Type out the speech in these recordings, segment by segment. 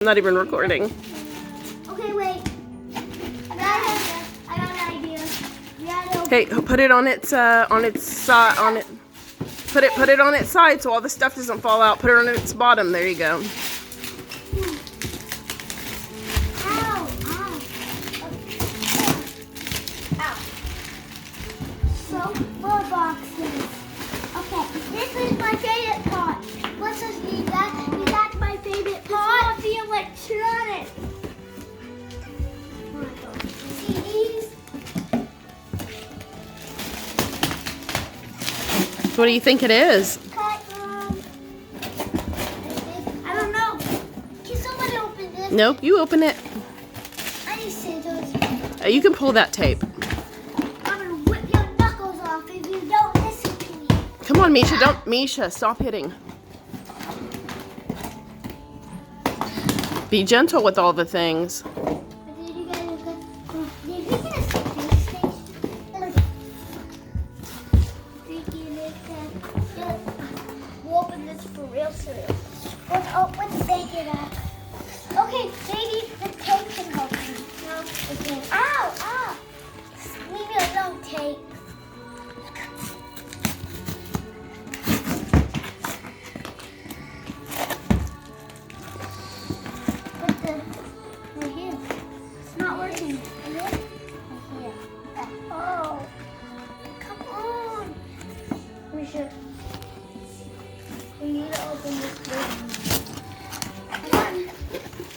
I'm not even recording. Okay, wait. I got an idea. Okay, put it on its side. Put it on its side so all the stuff doesn't fall out. Put it on its bottom. There you go. Ow! Ow! Ow! So, more boxes. Okay, this is my favorite part. Let's just leave that. That's my favorite part. The electronics. CDs. What do you think it is? Cut. I don't know. Can someone open this? Nope, you open it. I need scissors. You can pull that tape. I'm gonna whip your knuckles off if you don't listen to me. Come on, Misha. Misha, stop hitting. Be gentle with all the things. But did you get a good? Did we get a space station? We'll open this for real soon. Let's take it out. Okay, maybe the tape can help me. No, it can't. Ow! Ow! Leave me alone, tape. Right here. It's not working. Is it? Right here. Oh. Come on. We should. We need to open this door. Come on.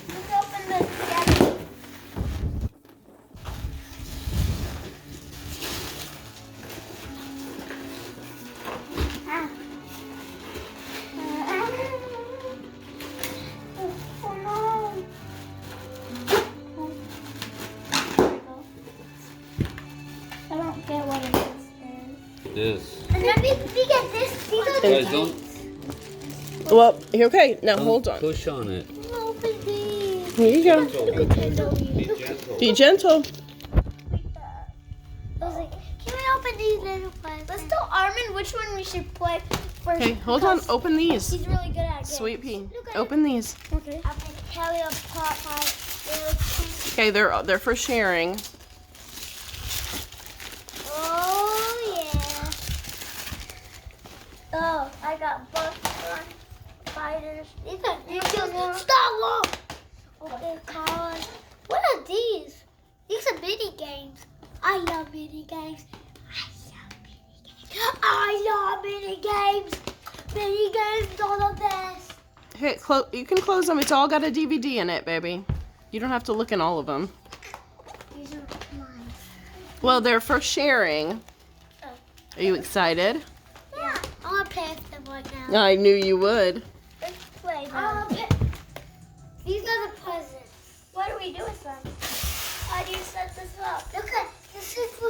Let's open this together. Ah. Oh no. I don't get what it is. This. And then we get this. These are the Guys, don't Well, okay. Now hold on. push on it. open these. Here you go. Be gentle. Be gentle. Can we open these little ones? Let's tell Armin which one we should play first. Okay, hold on. Open these. He's really good at games. Sweet pea. Look at Open these. Okay. I'll make Kelly a pot pie. Okay, they're for sharing. Oh yeah. Oh, I got Buster fighters. These are Star Wars. Okay, cars. What are these? These are mini games. I love mini games. I love mini games. Mini games are the best. Hey, you can close them. It's all got a DVD in it, baby. You don't have to look in all of them. These are mine. Well, they're for sharing. Oh. Are you excited? Yeah. I want to play with them right now. I knew you would. Let's play them. These are the presents. What do we do with them? How do you set this up? Look at this is for